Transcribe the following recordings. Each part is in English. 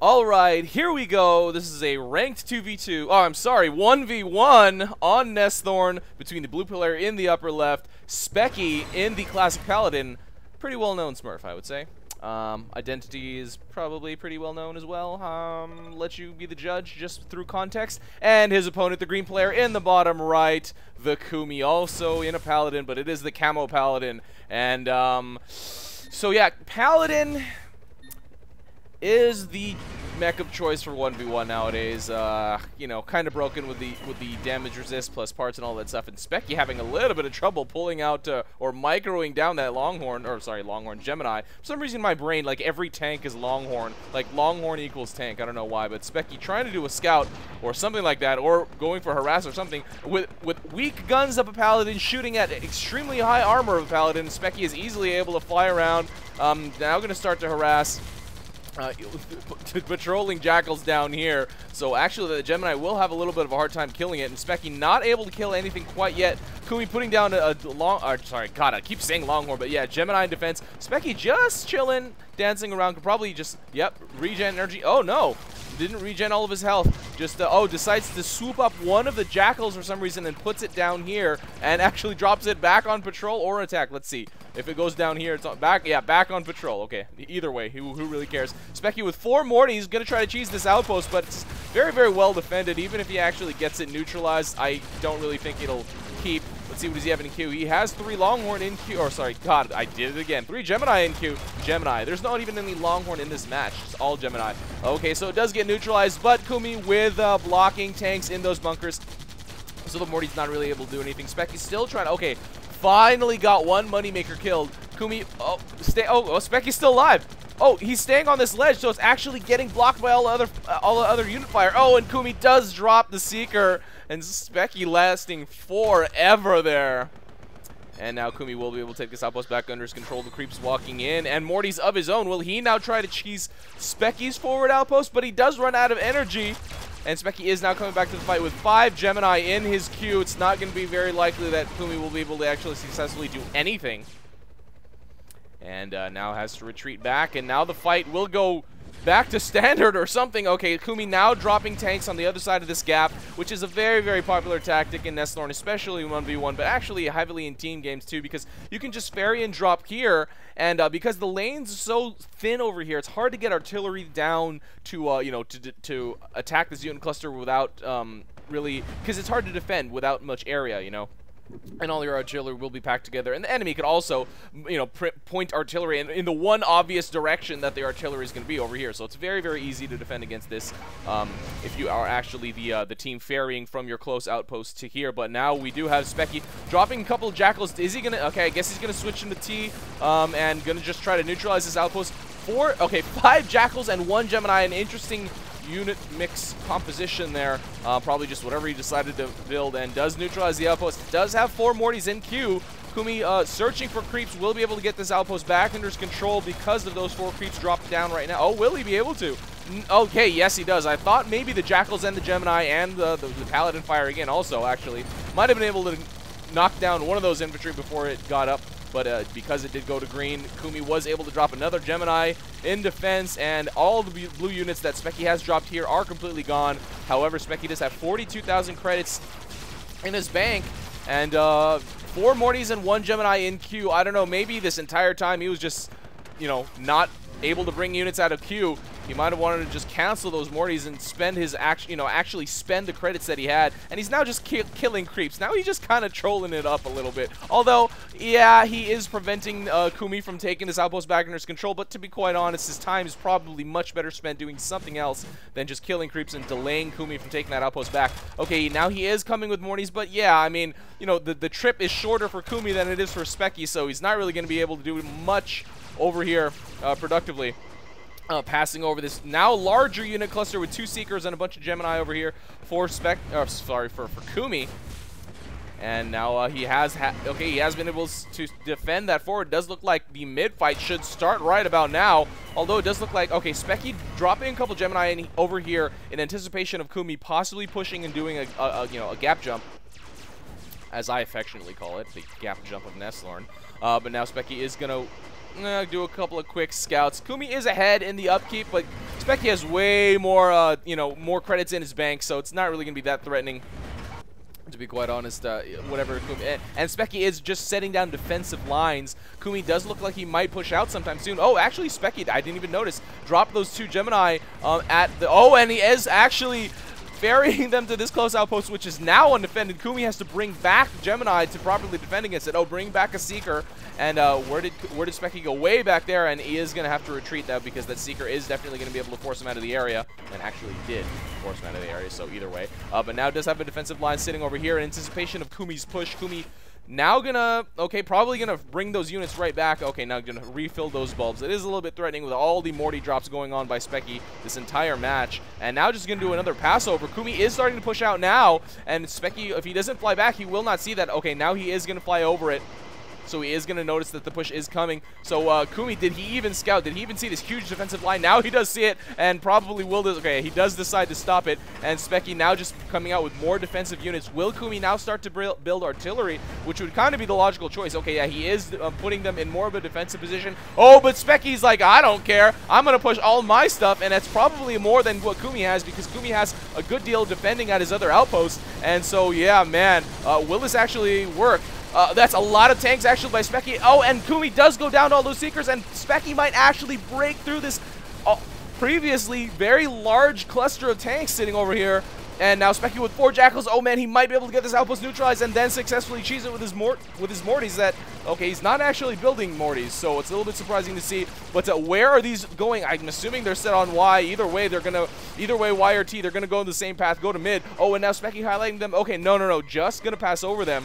Alright, here we go. This is a ranked 2v2. Oh, I'm sorry, 1v1 on Nesthorn between the blue player in the upper left, Speccy in the classic paladin. Pretty well known Smurf, I would say. Identity is probably pretty well known as well. Let you be the judge just through context. And his opponent, the green player in the bottom right, Thekhumi, also in a paladin, but it is the camo paladin. And so yeah, paladin is the mech of choice for 1v1 nowadays. You know, kind of broken with the damage resist plus parts and all that stuff. And Speccy having a little bit of trouble pulling out or microing down that Longhorn, or sorry, Longhorn Gemini. For some reason in my brain, like every tank is Longhorn. Like Longhorn equals tank. I don't know why, but Speccy trying to do a scout or something like that, or going for harass or something with weak guns of a paladin shooting at extremely high armor of a paladin. Speccy is easily able to fly around. Now going to start to harass. Patrolling jackals down here, so actually the Gemini will have a little bit of a hard time killing it, and Speccy not able to kill anything quite yet. Thekhumi putting down a long, sorry, God, I keep saying Longhorn, but yeah, Gemini in defense. Speccy just chilling, dancing around, could probably just, yep, regen energy. Oh no, didn't regen all of his health. Just, oh, decides to swoop up one of the jackals for some reason and puts it down here, and actually drops it back on patrol or attack. Let's see. If it goes down here, it's on back. Yeah, back on patrol. Okay, either way, who really cares? Speccy with 4 more. He's going to try to cheese this outpost, but it's very, very well defended. Even if he actually gets it neutralized, I don't really think it'll keep. Let's see, what does he have in queue? He has 3 Longhorn in queue. Or, sorry, God, I did it again. 3 Gemini in queue. Gemini. There's not even any Longhorn in this match. It's all Gemini. Okay, so it does get neutralized, but Thekhumi with blocking tanks in those bunkers. So the Morty's not really able to do anything. Speccy's still trying to, okay, finally got one moneymaker killed. Thekhumi, Speccy's still alive. Oh, he's staying on this ledge, so it's actually getting blocked by all the other unit fire. Oh, and Thekhumi does drop the Seeker, and Speccy lasting forever there. And now Thekhumi will be able to take this outpost back under his control. The creeps walking in, and Morty's of his own. Will he now try to cheese Speccy's forward outpost? But he does run out of energy. And Speccy is now coming back to the fight with 5 Gemini in his queue. It's not going to be very likely that Thekhumi will be able to actually successfully do anything. And now has to retreat back, and now the fight will go back to standard or something. Okay, Thekhumi now dropping tanks on the other side of this gap, which is a very, very popular tactic in Nesthorn, especially in 1v1, but actually heavily in team games too, because you can just ferry and drop here, and because the lane's so thin over here, it's hard to get artillery down to, you know, to attack this unit cluster without really, because it's hard to defend without much area, you know. And all your artillery will be packed together, and the enemy could also, you know, point artillery in the one obvious direction that the artillery is going to be over here. So it's very, very easy to defend against this if you are actually the team ferrying from your close outpost to here. But now we do have Speccy dropping a couple of jackals. Is he gonna? Okay, I guess he's gonna switch into T and gonna just try to neutralize this outpost. 5 jackals and 1 Gemini. An interesting unit mix composition there. Probably just whatever he decided to build, and does neutralize the outpost. Does have 4 Mortys in queue. Thekhumi searching for creeps, will be able to get this outpost back under his control because of those 4 creeps dropped down right now. Oh, will he be able to? Okay, yes he does. I thought maybe the jackals and the Gemini and the paladin fire again also actually might have been able to knock down one of those infantry before it got up. But because it did go to green, Thekhumi was able to drop another Gemini in defense, and all the blue units that Speccy has dropped here are completely gone. However, Speccy does have 42,000 credits in his bank, and 4 Mortys and 1 Gemini in queue. I don't know, maybe this entire time he was just, you know, not able to bring units out of queue. He might have wanted to just cancel those Mortys and spend his actually spend the credits that he had, and he's now just killing creeps. Now he's just kind of trolling it up a little bit. Although, yeah, he is preventing Thekhumi from taking this outpost back under his control, but to be quite honest, his time is probably much better spent doing something else than just killing creeps and delaying Thekhumi from taking that outpost back. Okay, now he is coming with Mortys, but yeah, I mean, you know, the trip is shorter for Thekhumi than it is for Speccy, so he's not really going to be able to do much over here productively. Passing over this now larger unit cluster with 2 Seekers and a bunch of Gemini over here for Thekhumi. And now he has been able to defend that forward. It does look like the mid fight should start right about now. Although it does look like, okay, Speccy dropping a couple Gemini in over here in anticipation of Thekhumi possibly pushing and doing a gap jump, as I affectionately call it, the gap jump of Nesthorn. But now Speccy is gonna do a couple of quick scouts. Kumi is ahead in the upkeep, but Speccy has way more, you know, more credits in his bank, so it's not really going to be that threatening, to be quite honest. Whatever Kumi, and Speccy is just setting down defensive lines. Kumi does look like he might push out sometime soon. Oh, actually, Speccy, I didn't even notice, dropped those two Gemini at the, oh, and he is actually ferrying them to this close outpost, which is now undefended. Kumi has to bring back Gemini to properly defend against it. Oh, bring back a Seeker. And where did Speccy go? Way back there, and he is going to have to retreat now because that Seeker is definitely going to be able to force him out of the area, and actually did force him out of the area, so either way. But now does have a defensive line sitting over here in anticipation of Kumi's push. Kumi now gonna, okay, probably gonna bring those units right back. Okay, now gonna refill those bulbs. It is a little bit threatening with all the Morty drops going on by Speccy this entire match. And now just gonna do another passover. Kumi is starting to push out now, and Speccy, if he doesn't fly back, he will not see that. Okay, now he is gonna fly over it. So he is going to notice that the push is coming. So Kumi, did he even scout? Did he even see this huge defensive line? Now he does see it, and probably will. Okay, he does decide to stop it. And Speccy now just coming out with more defensive units. Will Kumi now start to build artillery, which would kind of be the logical choice? Okay, yeah, he is putting them in more of a defensive position. Oh, but Speccy's like, I don't care. I'm going to push all my stuff, and that's probably more than what Kumi has, because Kumi has a good deal defending at his other outposts. And so, yeah, man, will this actually work? That's a lot of tanks actually by Speccy. Oh, and Kumi does go down to all those Seekers, and Speccy might actually break through this previously very large cluster of tanks sitting over here. And now Speccy with 4 Jackals. Oh man, he might be able to get this outpost neutralized and then successfully cheese it with his Mortys. That, okay, he's not actually building Mortys, so it's a little bit surprising to see. But where are these going? I'm assuming they're set on Y. Either way, Y or T, they're gonna go in the same path, go to mid. Oh, and now Speccy highlighting them. Okay, no, just gonna pass over them.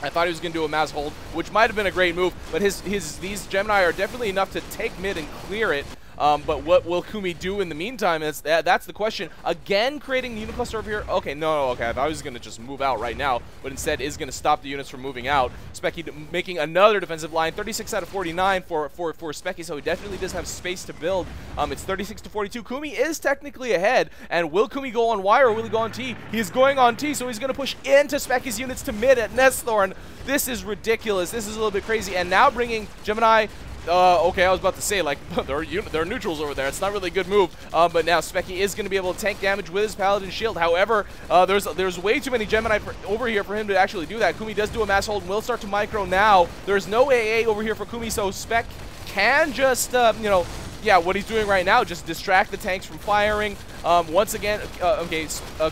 I thought he was going to do a mass hold, which might have been a great move, but these Gemini are definitely enough to take mid and clear it. But what will Kumi do in the meantime? That's the question. Again, creating the unit cluster over here. Okay, no, okay. I thought he was going to just move out right now, but instead is going to stop the units from moving out. Speccy making another defensive line. 36 out of 49 for Speccy, so he definitely does have space to build. It's 36 to 42. Kumi is technically ahead, and will Kumi go on Y or will he go on T? He is going on T, so he's going to push into Speccy's units to mid at Nesthorn. This is ridiculous. This is a little bit crazy, and now bringing Gemini. Okay, I was about to say, like, there are neutrals over there. It's not really a good move. But now Speccy is going to be able to tank damage with his Paladin Shield. However, there's way too many Gemini over here for him to actually do that. Kumi does do a mass hold and will start to micro now. There's no AA over here for Kumi, so Spec can just, you know, yeah, what he's doing right now, just distract the tanks from firing. Once again, okay,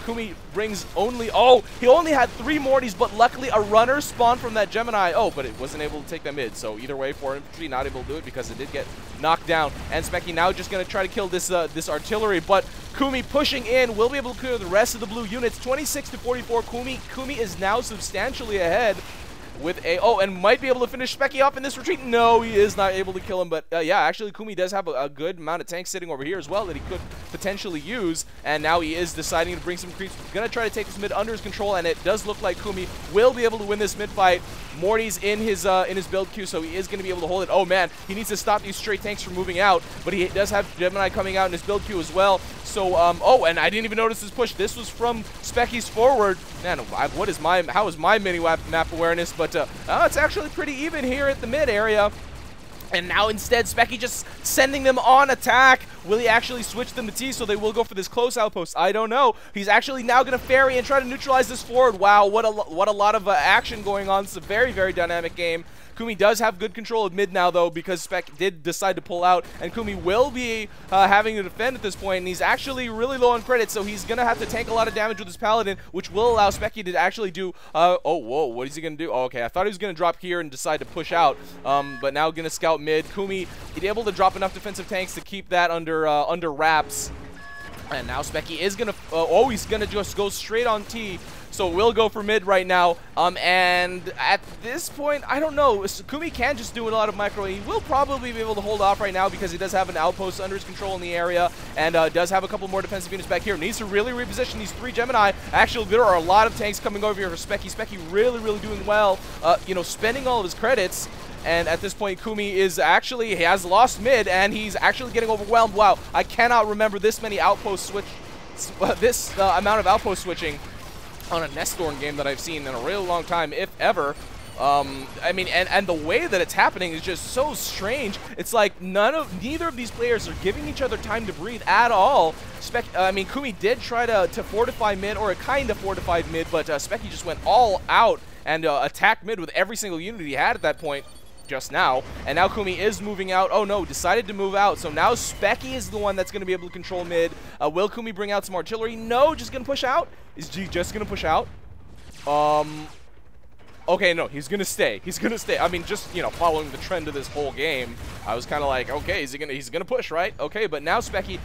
Kumi brings only, oh, he only had 3 Mortys, but luckily a runner spawned from that Gemini. Oh, but it wasn't able to take them mid, so either way, for infantry, not able to do it because it did get knocked down. And Speccy now just going to try to kill this this artillery, but Kumi pushing in, will be able to clear the rest of the blue units. 26 to 44, Kumi is now substantially ahead. With a, oh, and might be able to finish Speccy off in this retreat. No, he is not able to kill him, but yeah, actually Kumi does have a good amount of tanks sitting over here as well that he could potentially use, and now he is deciding to bring some creeps. He's gonna try to take this mid under his control, and it does look like Kumi will be able to win this mid fight. Morty's in his build queue, so he is going to be able to hold it. Oh man, he needs to stop these stray tanks from moving out, but he does have Gemini coming out in his build queue as well. So, oh, and I didn't even notice this push. This was from Speccy's forward. Man, how is my mini map awareness? But it's actually pretty even here at the mid area. And now instead, Speccy just sending them on attack. Will he actually switch them to T so they will go for this close outpost? I don't know. He's actually now going to ferry and try to neutralize this forward. Wow, what a lot of action going on. It's a very, very dynamic game. Kumi does have good control of mid now, though, because Spec did decide to pull out, and Kumi will be having to defend at this point, and he's actually really low on credit, so he's going to have to tank a lot of damage with his Paladin, which will allow Speccy to actually do, oh, whoa, what is he going to do? Oh, okay, I thought he was going to drop here and decide to push out, but now going to scout mid. Kumi able to drop enough defensive tanks to keep that under wraps. And now Speccy is going to, he's going to just go straight on T. So we'll go for mid right now. And at this point, I don't know. Kumi can just do a lot of micro. He will probably be able to hold off right now because he does have an outpost under his control in the area and does have a couple more defensive units back here. Needs to really reposition these 3 Gemini. Actually, there are a lot of tanks coming over here for Speccy. Speccy really, really doing well, you know, spending all of his credits. And at this point, Kumi is actually, he has lost mid, and he's actually getting overwhelmed. Wow, I cannot remember this many outpost switch, this amount of outpost switching on a Nesthorn game that I've seen in a really long time, if ever. I mean, and the way that it's happening is just so strange. It's like neither of these players are giving each other time to breathe at all. I mean, Kumi did try to fortify mid, or a kind of fortified mid, but Speccy just went all out and attacked mid with every single unit he had at that point just now. And now Kumi is moving out. Oh no, decided to move out. So now Speccy is the one that's going to be able to control mid. Will Kumi bring out some artillery? No, just going to push out. Is G just going to push out? Okay, no, he's gonna stay. He's gonna stay. I mean, just, you know, following the trend of this whole game, I was kind of like, okay, he's gonna push, right? Okay, but now Speccy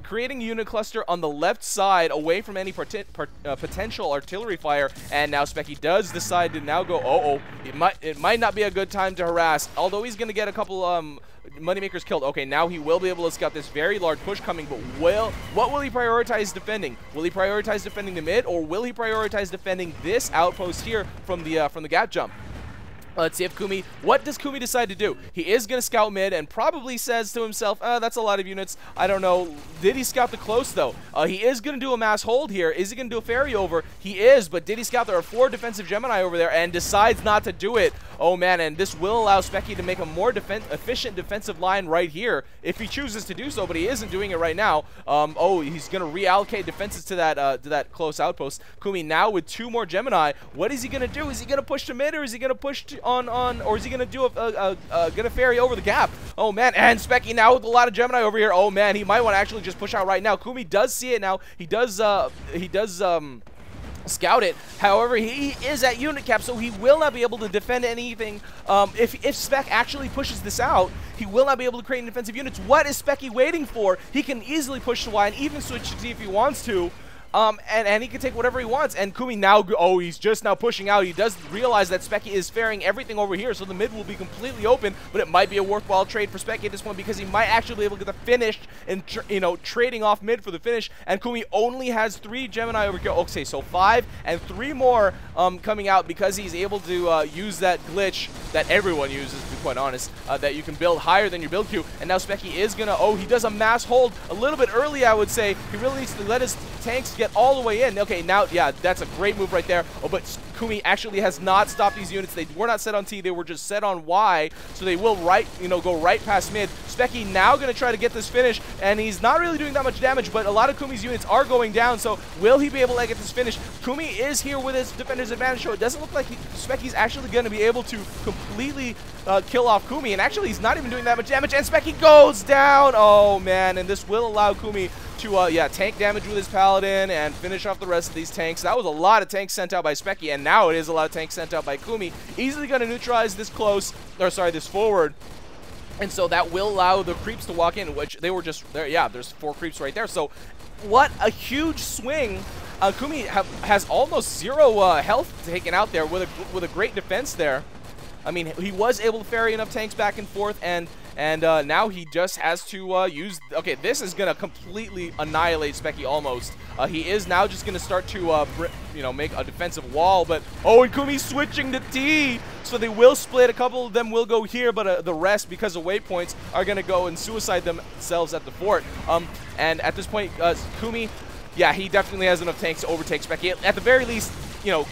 creating a unit cluster on the left side away from any potential artillery fire, and now Speccy does decide to now go. It might not be a good time to harass. Although he's gonna get a couple moneymakers killed. Okay, now he will be able to scout this very large push coming, but what will he prioritize defending? Will he prioritize defending the mid, or will he prioritize defending this outpost here from the gap jump? Let's see if what does Kumi decide to do? He is going to scout mid and probably says to himself, that's a lot of units. I don't know. Did he scout the close, though? He is going to do a mass hold here. Is he going to do a ferry over? He is, but did he scout? There are 4 defensive Gemini over there and decides not to do it. Oh, man, and this will allow Speccy to make a more efficient defensive line right here if he chooses to do so, but he isn't doing it right now. He's going to reallocate defenses to that close outpost. Kumi now with 2 more Gemini. What is he going to do? Is he going to push to mid, or is he going to push to or is he gonna do gonna ferry over the gap? Oh man, and Speccy now with a lot of Gemini over here. Oh man, he might want to actually just push out right now. Kumi does see it now. He does scout it. However, he is at unit cap, so he will not be able to defend anything. If Spec actually pushes this out, he will not be able to create defensive units. What is Speccy waiting for? He can easily push to Y and even switch to T if he wants to. And he can take whatever he wants. And Kumi now, he's just now pushing out. He does realize that Speccy is ferrying everything over here, so the mid will be completely open, but it might be a worthwhile trade for Speccy at this point because he might actually be able to get the finish and, trading off mid for the finish. And Kumi only has 3 Gemini over here. Okay, so 5 and 3 more coming out because he's able to use that glitch that everyone uses, to be quite honest, that you can build higher than your build queue. And now Speccy is gonna, he does a mass hold a little bit early, I would say. He really needs to let his tanks get all the way in. Okay, now, yeah, that's a great move right there. But Kumi actually has not stopped these units. They were not set on T, they were just set on Y, so they will go right past mid. Speccy now going to try to get this finish, and he's not really doing that much damage, but a lot of Kumi's units are going down, so will he be able to get this finish? Kumi is here with his defender's advantage, so it doesn't look like Speccy's actually going to be able to completely kill off Kumi, and actually he's not even doing that much damage, and Speccy goes down! Oh man, and this will allow Kumi to tank damage with his Paladin and finish off the rest of these tanks. That was a lot of tanks sent out by Speccy, and now it is a lot of tanks sent out by Kumi. Easily going to neutralize this this forward. And so that will allow the creeps to walk in, which they were just there. Yeah, there's 4 creeps right there. So what a huge swing. Kumi has almost 0 health taken out there with a great defense there. I mean, he was able to ferry enough tanks back and forth, and now he just has to use... Okay, this is going to completely annihilate Speccy almost. He is now just going to start to, make a defensive wall, but... Oh, and Kumi's switching to T! So they will split. A couple of them will go here, but the rest, because of waypoints, are going to go and suicide themselves at the fort. And at this point, Kumi... Yeah, he definitely has enough tanks to overtake Speccy. At the very least,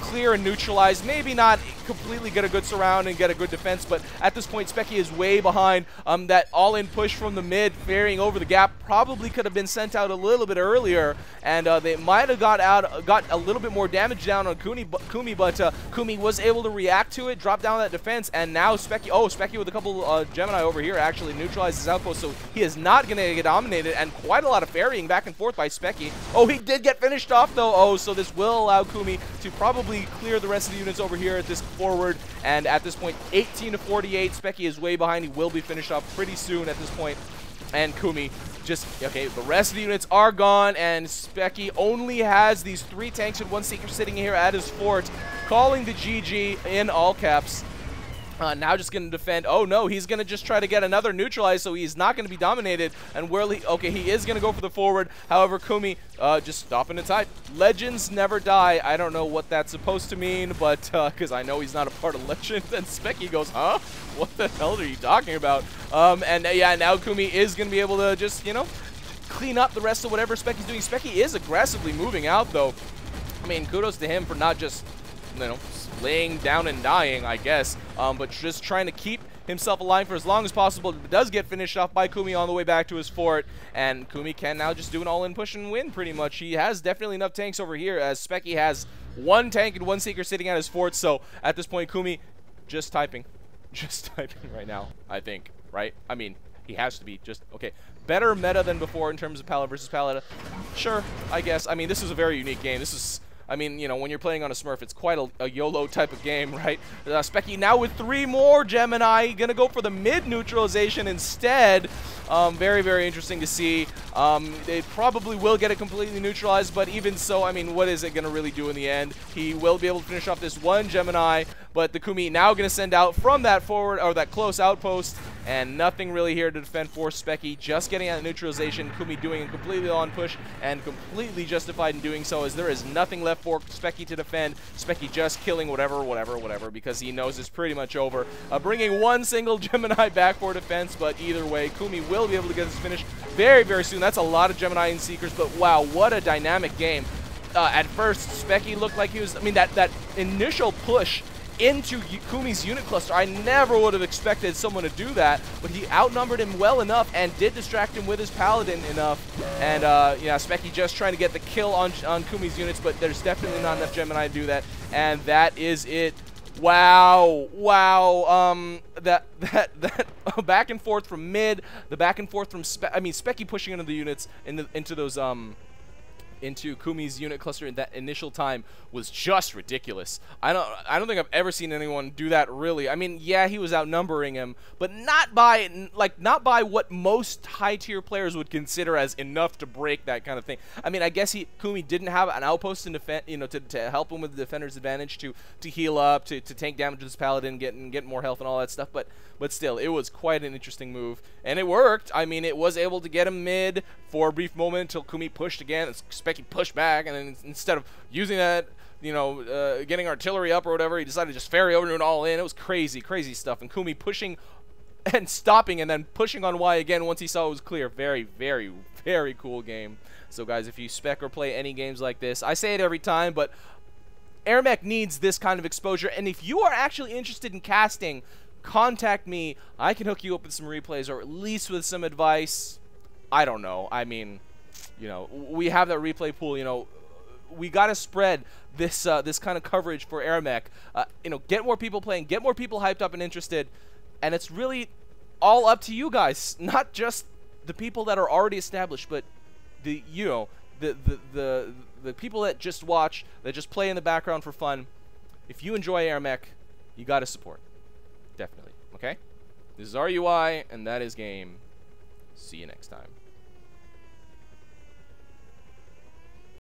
clear and neutralize. Maybe not completely get a good surround and get a good defense, but at this point, Speccy is way behind. That all-in push from the mid, ferrying over the gap, probably could have been sent out a little bit earlier, and they might have got a little bit more damage down on Kumi, but Kumi was able to react to it, drop down that defense, and now Speccy with a couple Gemini over here actually neutralizes his outpost, so he is not going to get dominated, and quite a lot of ferrying back and forth by Speccy. Oh, he did get finished off, though. So this will allow Kumi to probably clear the rest of the units over here at this forward, and at this point 18 to 48. Speccy is way behind. He will be finished off pretty soon at this point, and Kumi just the rest of the units are gone, and Speccy only has these 3 tanks and 1 seeker sitting here at his fort, calling the GG in all caps. Now just going to defend. Oh no, he's going to just try to get another neutralized, so he's not going to be dominated. And he is going to go for the forward. However, Kumi just stopping it tight. Legends never die. I don't know what that's supposed to mean, but because I know he's not a part of Legends. And Speccy goes, huh? What the hell are you talking about? Yeah, now Kumi is going to be able to just, clean up the rest of whatever Speccy's doing. Speccy is aggressively moving out, though. I mean, kudos to him for not just, laying down and dying, I guess, but just trying to keep himself alive for as long as possible. It does get finished off by Thekhumi on the way back to his fort, and Thekhumi can now just do an all-in push and win pretty much. He has definitely enough tanks over here, as Speccy has 1 tank and 1 Seeker sitting at his fort, so at this point Thekhumi just typing right now, I think, right? I mean, he has to be just, okay, better meta than before in terms of Palette versus Palette. Sure, I guess. I mean, this is a very unique game. This is, I mean, you know, when you're playing on a Smurf, it's quite a YOLO type of game, right? Speccy now with 3 more Gemini, gonna go for the mid neutralization instead. Very, very interesting to see. They probably will get it completely neutralized, but even so, I mean, what is it gonna really do in the end? He will be able to finish off this 1 Gemini, but the Thekhumi now gonna send out from that forward, or that close outpost, and nothing really here to defend for Speccy. Just getting out neutralization, Thekhumi doing a completely on push, and completely justified in doing so, as there is nothing left for Speccy to defend. Speccy just killing whatever, because he knows it's pretty much over. Bringing 1 single Gemini back for defense, but either way, Thekhumi will be able to get this finish very, very soon. That's a lot of Gemini and Seekers, but wow, what a dynamic game. At first, Speccy looked like he was, I mean, that initial push into Thekhumu's unit cluster, I never would have expected someone to do that, but he outnumbered him well enough and did distract him with his Paladin enough. And yeah, Speccy just trying to get the kill on Thekhumu's units, but there's definitely not enough Gemini to do that, and that is it. Wow, that back and forth from mid, the back and forth from Speccy pushing into the units into those into Thekhumu's unit cluster in that initial time was just ridiculous. I don't think I've ever seen anyone do that, really. I mean, yeah, he was outnumbering him, but not by what most high-tier players would consider as enough to break that kind of thing. I mean, I guess Thekhumi didn't have an outpost in defense, you know, to help him with the defender's advantage, to heal up, to tank damage to his Paladin, get more health and all that stuff, but still, it was quite an interesting move, and it worked. I mean, it was able to get him mid for a brief moment until Thekhumi pushed again. Speccy pushed back, and then instead of using that, you know, getting artillery up or whatever, he decided to just ferry over to an all-in. It was crazy, crazy stuff. And Thekhumi pushing and stopping and then pushing on Y again once he saw it was clear. Very, very, very cool game. So, guys, if you spec or play any games like this, I say it every time, but AirMech needs this kind of exposure. And if you are actually interested in casting, contact me. I can hook you up with some replays or at least with some advice. I don't know. I mean, you know, we have that replay pool. You know, we got to spread this this kind of coverage for AirMech. You know, get more people playing, get more people hyped up and interested, and it's really all up to you guys, not just the people that are already established, but the the people that just watch, that just play in the background for fun. If you enjoy AirMech, you got to support. Definitely. Okay? This is RUI, and that is game. See you next time.